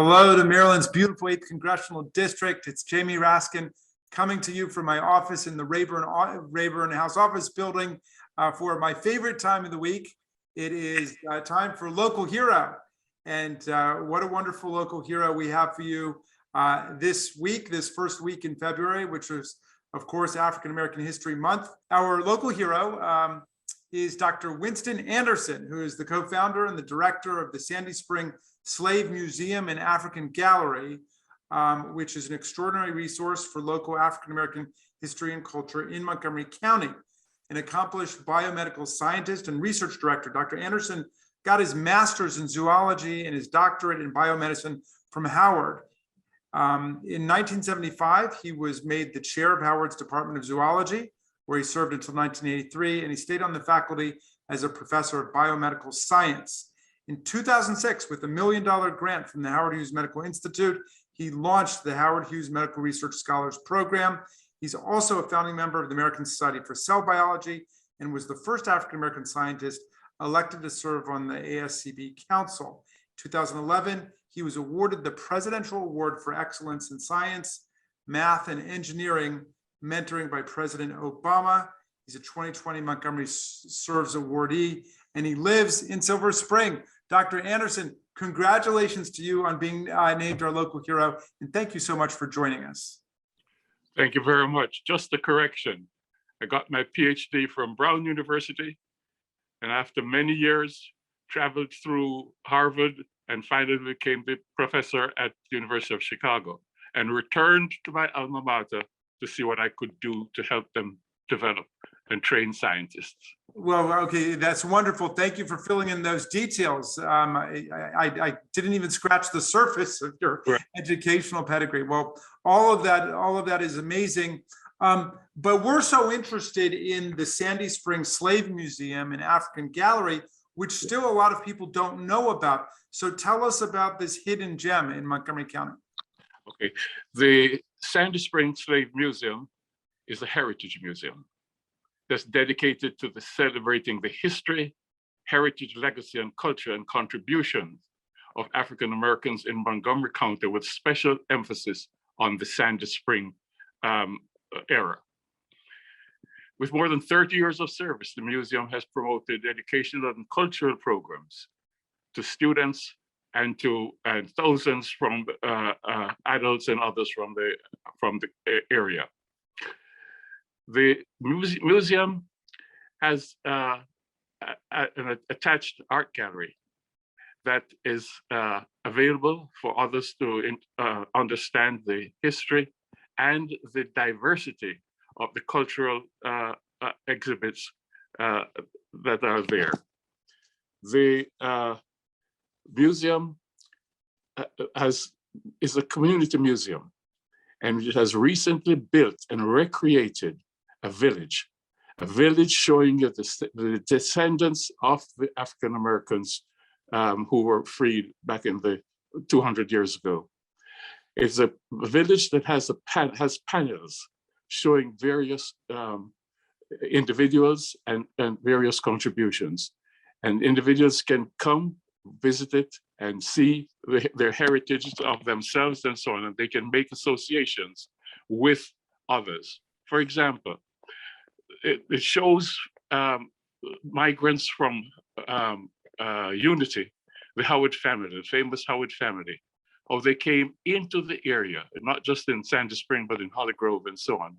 Hello to Maryland's beautiful 8th Congressional District. It's Jamie Raskin coming to you from my office in the Rayburn House Office building for my favorite time of the week. It is time for Local Hero. And what a wonderful local hero we have for you this week, this first week in February, which is, of course, African American History Month. Our local hero is Dr. Winston Anderson, who is the co-founder and the director of the Sandy Spring Slave Museum and African Gallery, which is an extraordinary resource for local African American history and culture in Montgomery County. An accomplished biomedical scientist and research director, Dr. Anderson got his master's in zoology and his doctorate in biomedicine from Howard. In 1975, he was made the chair of Howard's Department of Zoology, where he served until 1983, and he stayed on the faculty as a professor of biomedical science. In 2006, with a $1 million grant from the Howard Hughes Medical Institute, he launched the Howard Hughes Medical Research Scholars Program. He's also a founding member of the American Society for Cell Biology and was the first African-American scientist elected to serve on the ASCB Council. In 2011, he was awarded the Presidential Award for Excellence in Science, Math, and Engineering, mentoring by President Obama. He's a 2020 Montgomery Serves awardee, and he lives in Silver Spring. Dr. Anderson, congratulations to you on being named our local hero, and thank you so much for joining us. Thank you very much. Just a correction. I got my PhD from Brown University, and after many years, traveled through Harvard and finally became the professor at the University of Chicago and returned to my alma mater to see what I could do to help them develop and train scientists. Well, okay, that's wonderful. Thank you for filling in those details. I didn't even scratch the surface of your educational pedigree. Well, all of that is amazing. But we're so interested in the Sandy Spring Slave Museum and African Gallery, which still a lot of people don't know about. So tell us about this hidden gem in Montgomery County. Okay, the Sandy Spring Slave Museum is a heritage museum that's dedicated to celebrating the history, heritage, legacy, and culture and contributions of African Americans in Montgomery County, with special emphasis on the Sandy Spring era. With more than 30 years of service, the museum has promoted educational and cultural programs to students and to thousands from adults and others from the area. The museum has an attached art gallery that is available for others to understand the history and the diversity of the cultural exhibits that are there. The museum is a community museum, and it has recently built and recreated a village showing you the descendants of the African Americans who were freed back in the 200 years ago. It's a village that has panels showing various individuals and various contributions. And individuals can come, visit it, and see their heritage of themselves and so on, and they can make associations with others. For example, it shows migrants from Unity, the Howard family, the famous Howard family, how they came into the area, not just in Sandy Spring, but in Holly Grove and so on,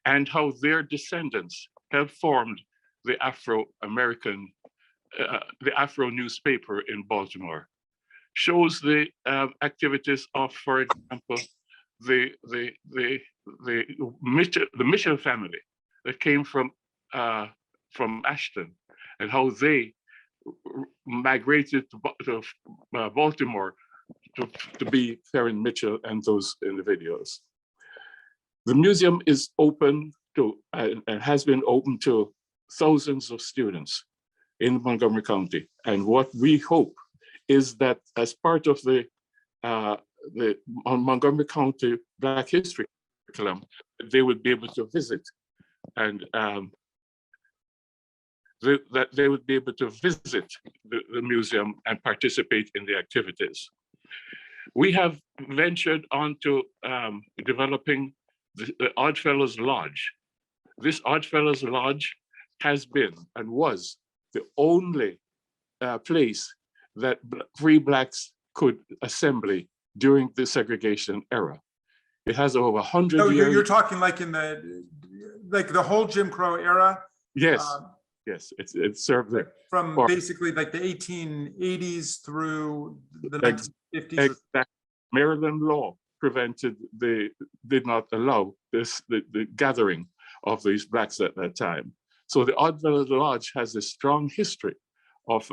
and how their descendants have formed the Afro-American, the Afro newspaper in Baltimore. Shows the activities of, for example, the Mitchell family that came from Ashton, and how they migrated to Baltimore to be Theron Mitchell and those individuals. The museum is open to and has been open to thousands of students in Montgomery County, and what we hope is that as part of the Montgomery County Black History curriculum, they would be able to visit and that they would be able to visit the museum and participate in the activities. We have ventured onto developing the Oddfellows Lodge. This Oddfellows Lodge has been and was the only place that free Blacks could assemble during the segregation era. It has over 100 So years. you're talking like in the whole Jim Crow era? Yes, yes, it served there. From basically like the 1880s through the 1950s? Exactly. Maryland law did not allow the gathering of these Blacks at that time. So the Oddfellows Lodge has a strong history of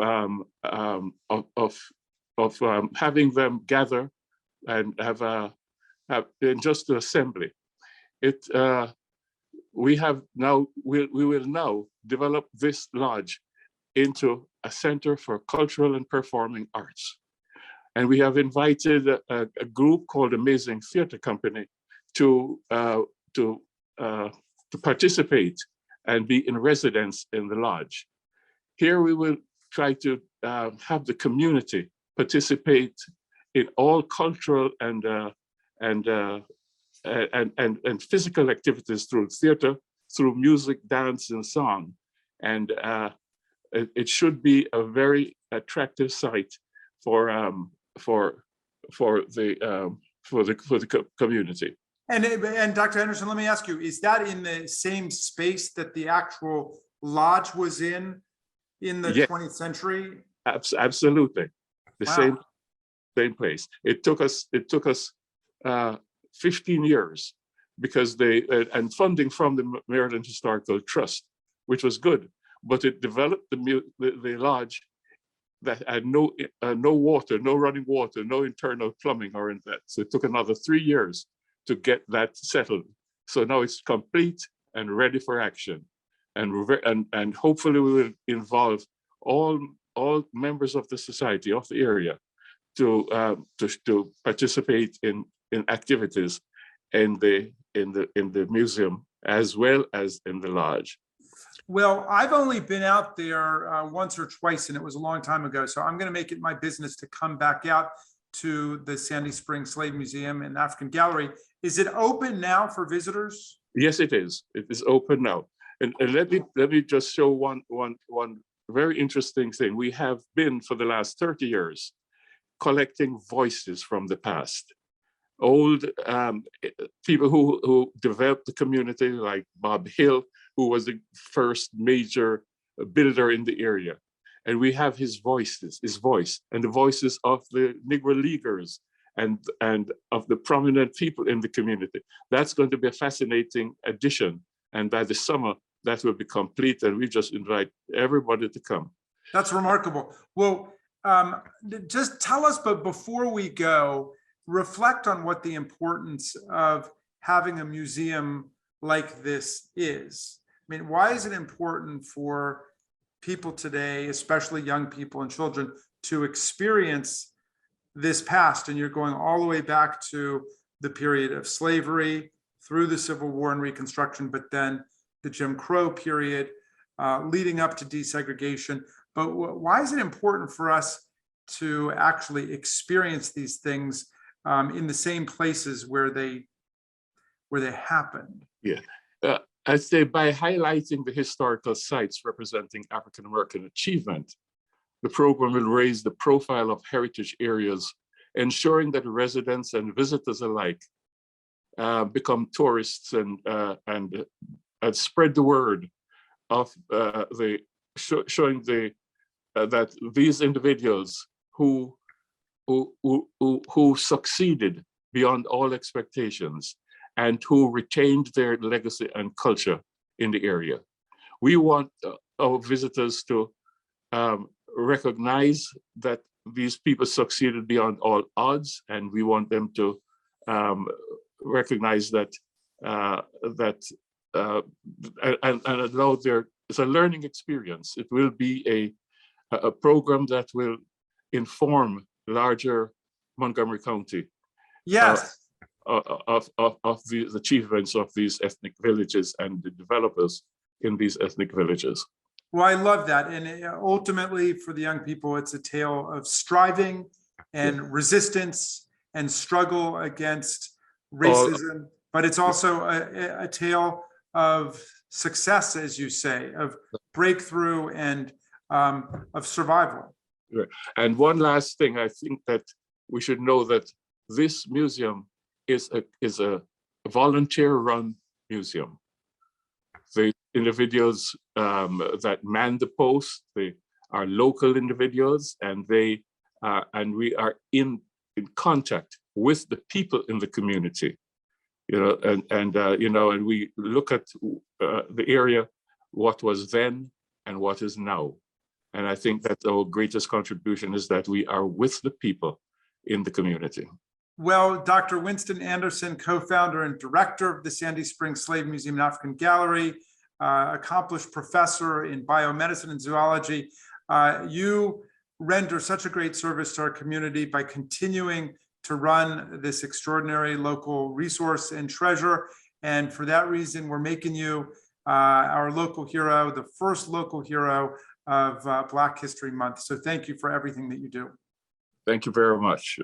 having them gather and have just an assembly. We will now develop this lodge into a center for cultural and performing arts. And we have invited a group called Amazing Theater Company to participate and be in residence in the lodge. Here we will try to have the community participate in all cultural and physical activities through theater, through music, dance, and song. And it should be a very attractive site for the community. And Dr. Anderson, let me ask you, is that in the same space that the actual lodge was in the Yes. 20th century? Absolutely, the Wow. same place. It took us 15 years because and funding from the Maryland Historical Trust, which was good, but it developed the lodge that had no water, no running water, no internal plumbing or in that. So it took another 3 years to get that settled. So now it's complete and ready for action, and hopefully we will involve all members of the society of the area to participate in activities in the museum as well as in the lodge. Well, I've only been out there once or twice, and it was a long time ago. So I'm going to make it my business to come back out to the Sandy Springs Slave Museum and African Gallery. Is it open now for visitors? Yes, it is. It is open now. And let me just show one very interesting thing. We have been for the last 30 years collecting voices from the past. Old people who developed the community, like Bob Hill, who was the first major builder in the area. And we have his voice, and the voices of the Negro Leaguers and of the prominent people in the community. That's going to be a fascinating addition. And by the summer, that will be complete. And we just invite everybody to come. That's remarkable. Well, just tell us, but before we go, reflect on what the importance of having a museum like this is. I mean, why is it important for people today, especially young people and children, to experience this past? And you're going all the way back to the period of slavery, through the Civil War and Reconstruction, but then the Jim Crow period, leading up to desegregation. But why is it important for us to actually experience these things in the same places where they happened? Yeah, I'd say by highlighting the historical sites representing African-American achievement, the program will raise the profile of heritage areas, ensuring that residents and visitors alike become tourists and spread the word of showing that these individuals who succeeded beyond all expectations and who retained their legacy and culture in the area. We want our visitors to recognize that these people succeeded beyond all odds, and we want them to recognize that and allow it's a learning experience. It will be a program that will inform larger Montgomery County. Yes. Of the achievements of these ethnic villages and the developers in these ethnic villages. Well, I love that. And ultimately for the young people, it's a tale of striving and resistance and struggle against racism, but it's also a tale of success, as you say, of breakthrough and of survival. Right. And one last thing, I think that we should know that this museum is a volunteer-run museum. The individuals that man the post, they are local individuals, and we are in contact with the people in the community. And we look at the area, what was then and what is now. And I think that our greatest contribution is that we are with the people in the community. Well, Dr. Winston Anderson, co-founder and director of the Sandy Springs Slave Museum and African Gallery, accomplished professor in biomedicine and zoology, you render such a great service to our community by continuing to run this extraordinary local resource and treasure. And for that reason, we're making you our local hero, the first local hero of Black History Month. So thank you for everything that you do. Thank you very much.